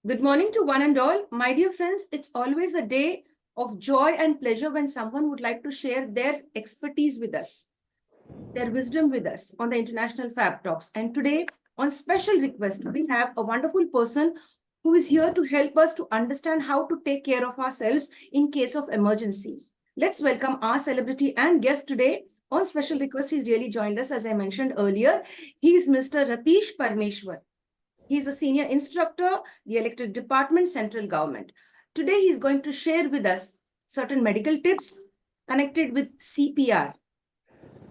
Good morning to one and all. My dear friends, it's always a day of joy and pleasure when someone would like to share their expertise with us, their wisdom with us on the International Fab Talks. And today, on special request, we have a wonderful person who is here to help us to understand how to take care of ourselves in case of emergency. Let's welcome our celebrity and guest today. On special request, he's really joined us, as I mentioned earlier. He's Mr. Ratheesh Parmeshwar. He's a senior instructor, the electric department, central government. Today, he's going to share with us certain medical tips connected with CPR.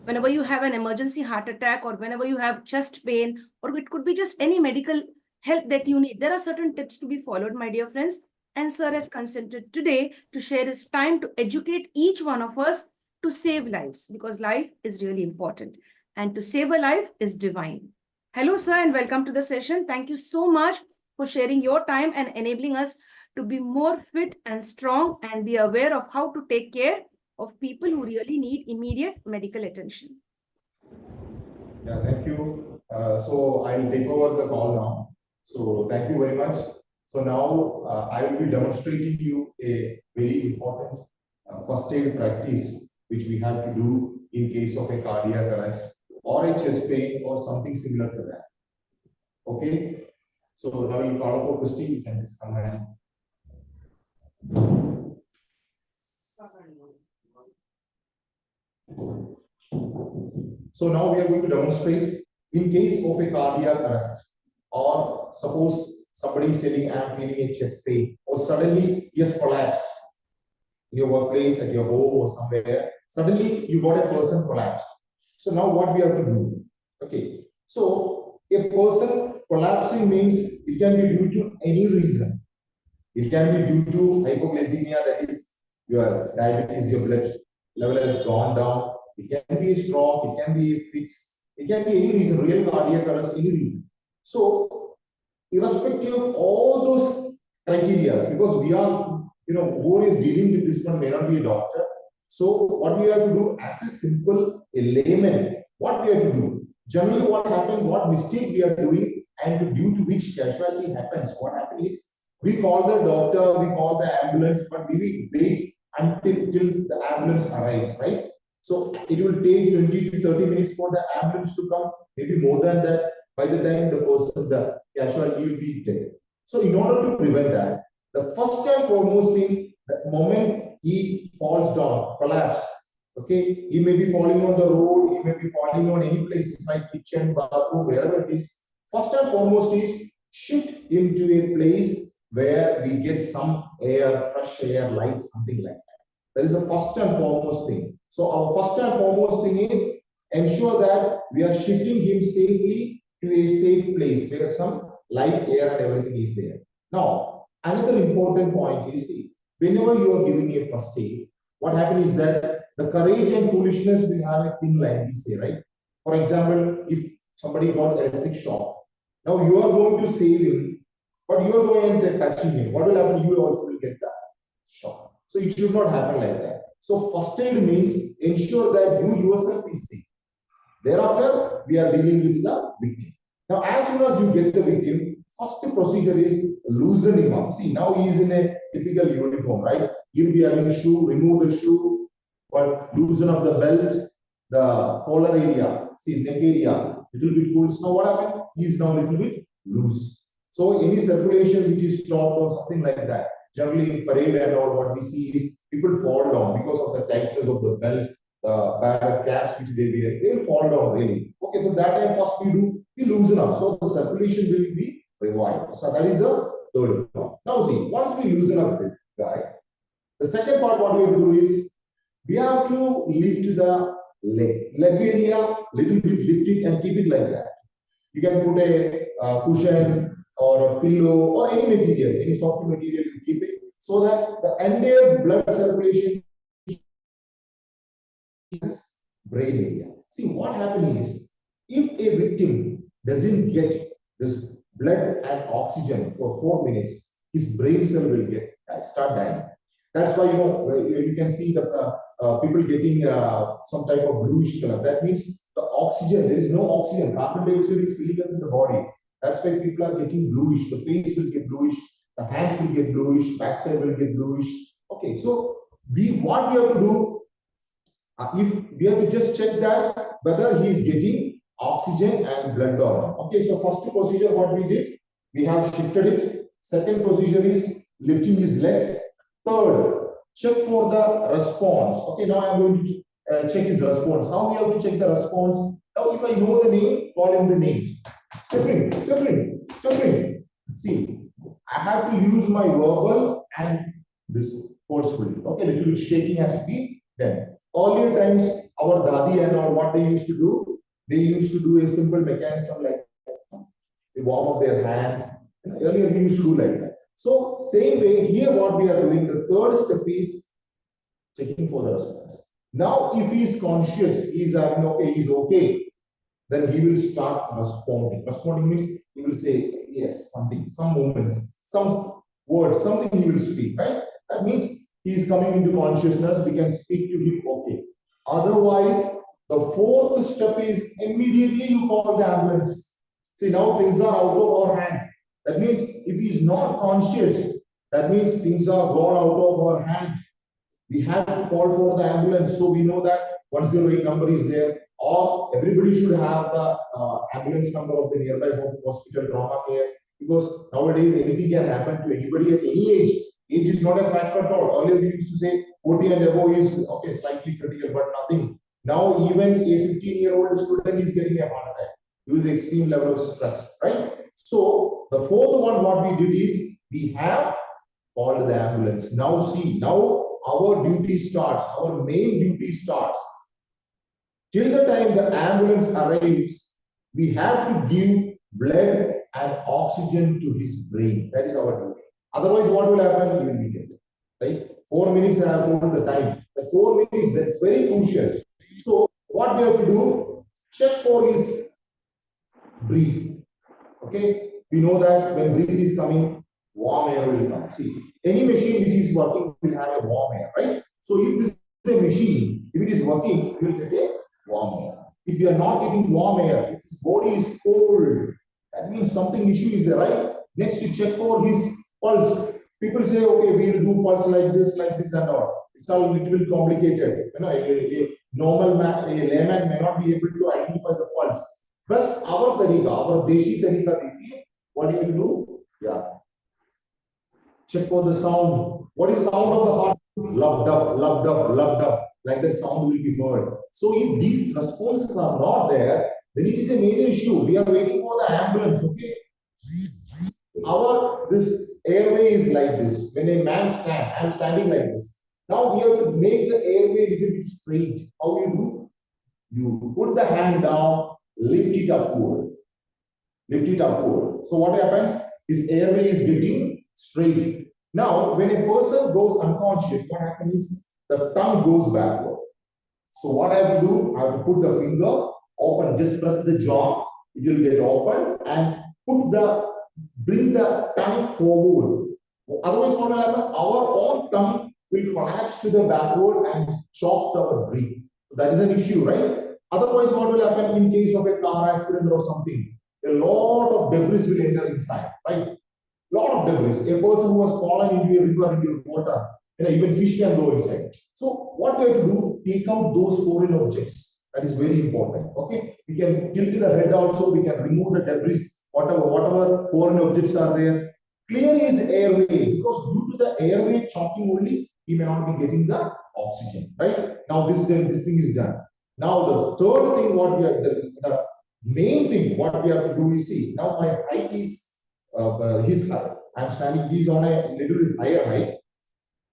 Whenever you have an emergency heart attack or whenever you have chest pain, or it could be just any medical help that you need, there are certain tips to be followed, my dear friends. And sir has consented today to share his time to educate each one of us to save lives, because life is really important. And to save a life is divine. Hello, sir, and welcome to the session. Thank you so much for sharing your time and enabling us to be more fit and strong and be aware of how to take care of people who really need immediate medical attention. Yeah, thank you. So I'll take over the call now. So thank you very much. So now I will be demonstrating you a very important first aid practice which we have to do in case of a cardiac arrest or a chest pain or something similar to that. Okay. So now you call up a question, you can just come and. So now we are going to demonstrate in case of a cardiac arrest, or suppose somebody is telling I'm feeling a chest pain, or suddenly he has collapsed in your workplace, at your home or somewhere. Suddenly you got a person collapsed. So now what we have to do? Okay. So a person collapsing means it can be due to any reason. It can be due to hypoglycemia, that is your diabetes, your blood level has gone down. It can be a stroke, it can be a fix, it can be any reason, real cardiac arrest, any reason. So, irrespective of all those criteria, because we are, who is dealing with this one may not be a doctor. So, what we have to do as a simple a layman, what we have to do? Generally, what happens, what mistake we are doing, and due to which casualty happens, what happens is we call the doctor, we call the ambulance, but we will wait until the ambulance arrives, right? So it will take 20 to 30 minutes for the ambulance to come, maybe more than that. By the time the person, the casualty will be dead. So in order to prevent that, the first and foremost thing, the moment he falls down, collapse, okay, he may be falling on the road, he may be falling on any places like kitchen, bathroom, wherever it is. First and foremost is shift into a place where we get some air, fresh air, light, something like that. That is the first and foremost thing. So our first and foremost thing is ensure that we are shifting him safely to a safe place where some light air and everything is there. Now, another important point is, whenever you are giving a first aid, what happens is that the courage and foolishness will have a thin line, we say, right? For example, if somebody got electric shock, now you are going to save him, but you are going and touching him. What will happen? You also will get that shock. So it should not happen like that. So first aid means ensure that you yourself is safe. Thereafter, we are dealing with the victim. Now, as soon as you get the victim, first procedure is loosen him up. See, now he is in a typical uniform, right? He will be having a shoe, remove the shoe, but loosen up the belt, the collar area, see, neck area, little bit cool. Now what happened? He is now a little bit loose. So any circulation which is stopped or something like that, generally in parade and all, what we see is people fall down because of the tightness of the belt, the barrel caps which they wear, they will fall down really. Okay, so that time first we loosen up, so the circulation will be revived. So that is the third part. Now see, once we loosen up the guy, the second part what we have to do is we have to lift the leg area, little bit lift it and keep it like that. You can put a cushion or a pillow or any material, any soft material to keep it, so that the entire blood circulation is brain area. See, what happens is, if a victim doesn't get this blood and oxygen for 4 minutes, his brain cell will start dying. That's why you can see the people getting some type of bluish color. That means the oxygen, there is no oxygen. Carbon dioxide is filling up in the body. That's why people are getting bluish. The face will get bluish. The hands will get bluish, backside will get bluish. Okay, so what we have to do, if we have to just check that whether he is getting oxygen and blood or not. Okay, so first procedure what we did, we have shifted it. Second procedure is lifting his legs. Third, check for the response. Okay, now I am going to check his response. How we have to check the response? Now, if I know the name, call him the names. Step in, step in, step in. See, I have to use my verbal and this forcefully. Okay, little bit shaking has to be done. Earlier times, our dadi and all, what they used to do, they used to do a simple mechanism like they warm up their hands. Earlier, we used to do like that. So, same way, here what we are doing, the third step is checking for the response. Now, if he is conscious, he is having okay, he is okay, then he will start responding. Responding means he will say yes, something, some movements, some words, something he will speak, right? That means he is coming into consciousness, we can speak to him, okay. Otherwise, the fourth step is immediately you call the ambulance. See, now things are out of our hand. That means if he is not conscious, that means things are gone out of our hand. We have to call for the ambulance. So we know that 108 number is there, or everybody should have the ambulance number of the nearby hospital trauma care, because nowadays anything can happen to anybody at any age. Age is not a factor at all. Earlier we used to say 40 and above is okay, slightly critical, but nothing. Now even a 15-year-old student is getting a heart attack due to the extreme level of stress, right? So the fourth one, what we did is we have called the ambulance. Now see, now our duty starts, our main duty starts. Till the time the ambulance arrives, we have to give blood and oxygen to his brain. That is our duty. Otherwise, what will happen? He will be dead. Right? 4 minutes I have told the time. The 4 minutes, that's very crucial. So, what we have to do? Check for his breath. Okay? We know that when breath is coming, warm air will come. See, any machine which is working will have a warm air, right? So, if this is a machine, if it is working, you will get a warm air. If you are not getting warm air, if his body is cold, that means something issue is there, right? Next, you check for his pulse. People say, okay, we will do pulse like this and all. It's all a little bit complicated. You know, a normal man, a layman may not be able to identify the pulse. Plus, our tarika, our deshi tarika, what do you do? Yeah. Check for the sound. What is sound of the heart? Lubbed up, lubbed up, lubbed up. Like that sound will be heard. So if these responses are not there, then it is a major issue. We are waiting for the ambulance, okay? This airway is like this. When a man stands, I am standing like this. Now we have to make the airway a little bit straight. How you do? You put the hand down, lift it upward. Lift it upward. So what happens? His airway is getting straight. Now, when a person goes unconscious, what happens is the tongue goes backward. So what I have to do? I have to put the finger open, just press the jaw, it will get open, and bring the tongue forward. Otherwise, what will happen? Our own tongue will collapse to the backward and chokes our breath. That is an issue, right? Otherwise, what will happen in case of a car accident or something? A lot of debris will enter inside, right? Lot of debris. A person who has fallen into a river, into water, even fish can go inside. So what we have to do, take out those foreign objects. That is very important. Okay, we can tilt the head also. We can remove the debris, whatever foreign objects are there. Clear his airway, because due to the airway choking only, he may not be getting the oxygen. Right now, this thing is done. Now the third thing, what we have the main thing, what we have to do is see. Now my height is his height. I'm standing. He's on a little bit higher height.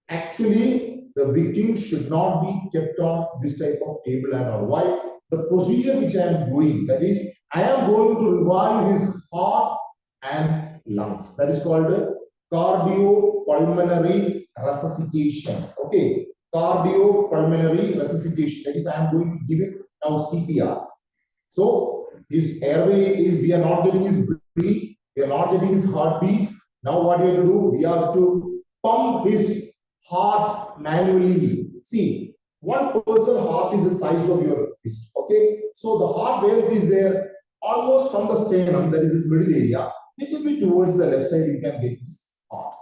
Actually, the victim should not be kept on this type of table and all. Why? The procedure which I am doing, that is, I am going to revive his heart and lungs. That is called cardiopulmonary resuscitation. Okay, cardiopulmonary resuscitation. That is, I am going to give it now CPR. So his airway is, we are not getting his breath, we are not getting his heartbeat. Now what we have to do? We have to pump his heart manually. See, one person's heart is the size of your fist. Okay, so the heart, where it is there, almost from the sternum, that is his middle area, little bit towards the left side, you can get his heart.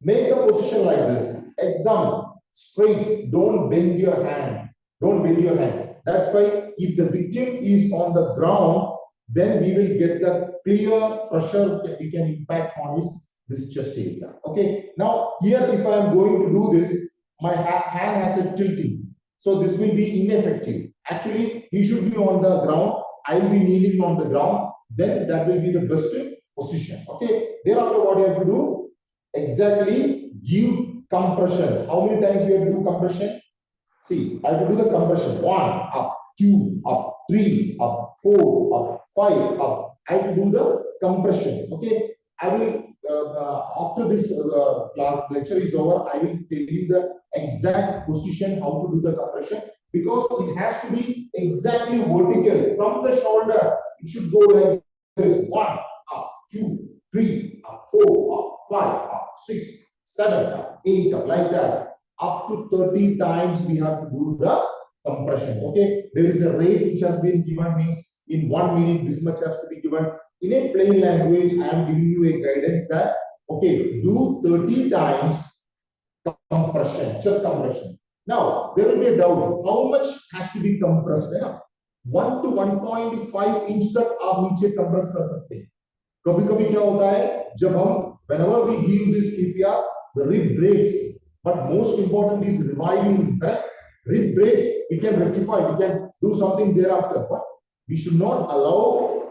Make the position like this. Ekdam, straight. Don't bend your hand. Don't bend your hand. That's why if the victim is on the ground, then we will get the clear pressure we can impact on this chest area. Okay. Now here, if I am going to do this, my hand has a tilting. So this will be ineffective. Actually, he should be on the ground. I will be kneeling on the ground. Then that will be the best position. Okay. Thereafter, what you have to do? Exactly, give compression. How many times you have to do compression? See, I have to do the compression. 1, up, 2, up, 3, up, 4, up, 5, up. I have to do the compression. Okay. I will, after this class lecture is over, I will tell you the exact position how to do the compression, because it has to be exactly vertical from the shoulder. It should go like this: 1, up, 2, 3, up, 4, up, 5, up, 6, 7, up, 8, up, like that. Up to 30 times we have to do the compression. Okay, there is a rate which has been given, means in 1 minute this much has to be given. In a plain language, I am giving you a guidance that, okay, do 30 times compression, just compression. Now there will be a doubt, how much has to be compressed? 1 to 1.5 inch तक आप नीचे compress कर सकते हैं. कभी-कभी क्या होता है, जब हम whenever we give this KPR, the rib breaks, but most important is reviving. Correct? Rib breaks, we can rectify, we can do something thereafter, but we should not allow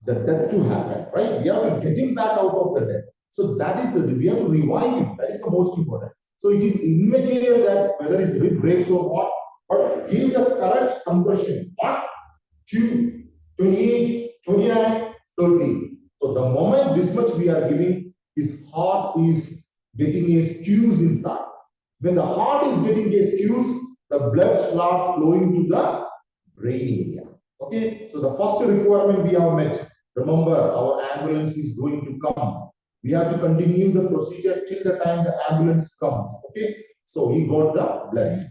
the death to happen. Right? We have to get him back out of the death. So that is we have to revive him. That is the most important. So it is immaterial that whether his rib breaks or what, but give the correct compression. 1, 2, 28, 29, 30. So the moment this much we are giving, his heart is getting a squeeze inside. When the heart is getting a squeeze, the blood start flowing to the brain area. Okay, so the first requirement we have met. Remember, our ambulance is going to come. We have to continue the procedure till the time the ambulance comes. Okay, so he got the blood.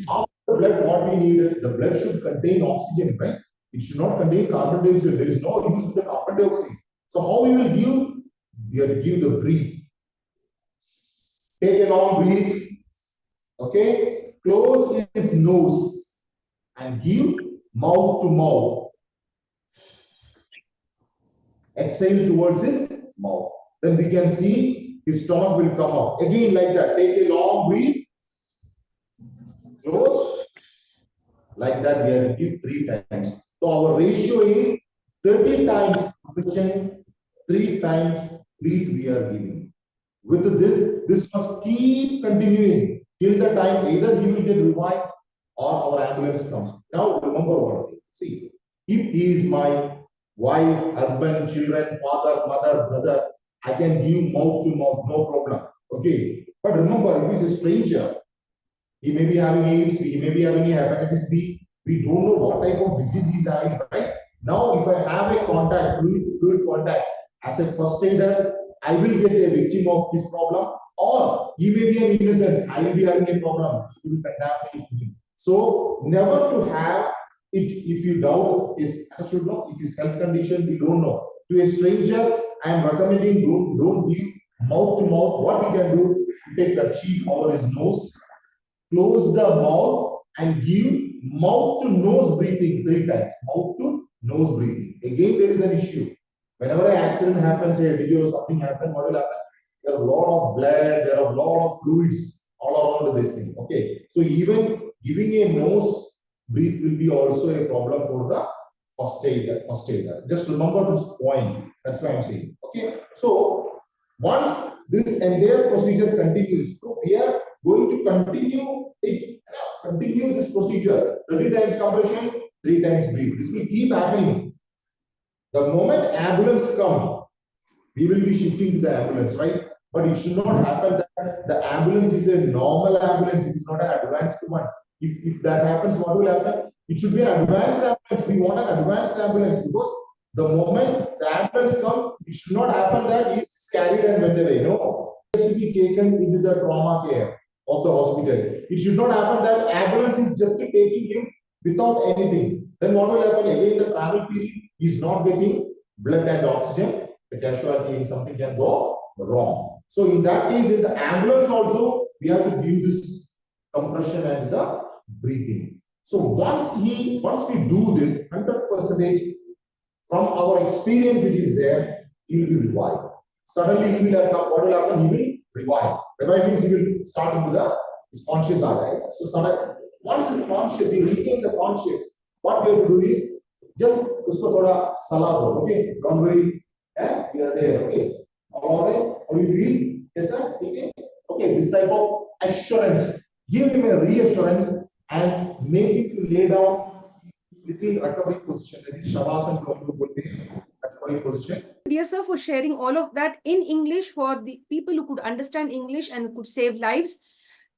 After the blood, what we need, the blood should contain oxygen, right? It should not contain carbon dioxide. There is no use with the carbon dioxide. So how we will give? We have to give the breathe. Take a long breath. Okay, close his nose and give mouth to mouth. Exhale towards his mouth. Then we can see his stomach will come up. Again, like that. Take a long breath. Close. Like that, we have to give 3 times. So our ratio is 30 times compression, 3 times breath we are giving. With this must keep continuing till the time either he will get revived or our ambulance comes. Now remember one thing. See, if he is my wife, husband, children, father, mother, brother, I can give mouth to mouth, no problem. Okay. But remember, if he's a stranger, he may be having AIDS, he may be having a hepatitis B. We don't know what type of disease he's having, right? Now, if I have a contact, fluid contact, as a first aider, I will get a victim of this problem, or he may be an innocent, I will be having a problem, he will contaminate me. So, never to have it if you doubt his, should know, if his health condition, we don't know. To a stranger, I am recommending don't give mouth to mouth. What we can do, take the chief over his nose, close the mouth and give mouth to nose breathing 3 times. Mouth to nose breathing. Again, there is an issue. Whenever an accident happens, a DJ or something happens, what will happen? There are a lot of blood, there are a lot of fluids all around this thing. Okay. So even giving a nose breathe will be also a problem for the first aider. Just remember this point. That's why I'm saying. Okay. So once this entire procedure continues, so we are going to continue this procedure. 30 times compression, 3 times breathe. This will keep happening. The moment ambulance come, we will be shifting to the ambulance, right? But it should not happen that the ambulance is a normal ambulance. It is not an advanced one. If that happens, what will happen? It should be an advanced ambulance. We want an advanced ambulance, because the moment the ambulance comes, it should not happen that he is carried and went away. No, he has to be taken into the trauma care of the hospital. It should not happen that ambulance is just taking him without anything. Then what will happen? Again, the travel period is not getting blood and oxygen. The casualty in something can go wrong. So in that case, in the ambulance also, we have to give this compression and the breathing. So once we do this, 100% from our experience it is there, he will be revived. Suddenly he will have, what will happen? He will revive. Revive means he will start into the his conscious eye. Right? So suddenly, once he's conscious, he regain the conscious. What we have to do is just usko thoda salah do. Okay, don't worry. Yeah, we are there. Okay, alright. How do you feel? Yes, sir. Okay. Okay, this type of assurance. Give him a reassurance and make him to lay down little atomic position. That is shavasana atomic position. Dear sir, for sharing all of that in English for the people who could understand English and could save lives.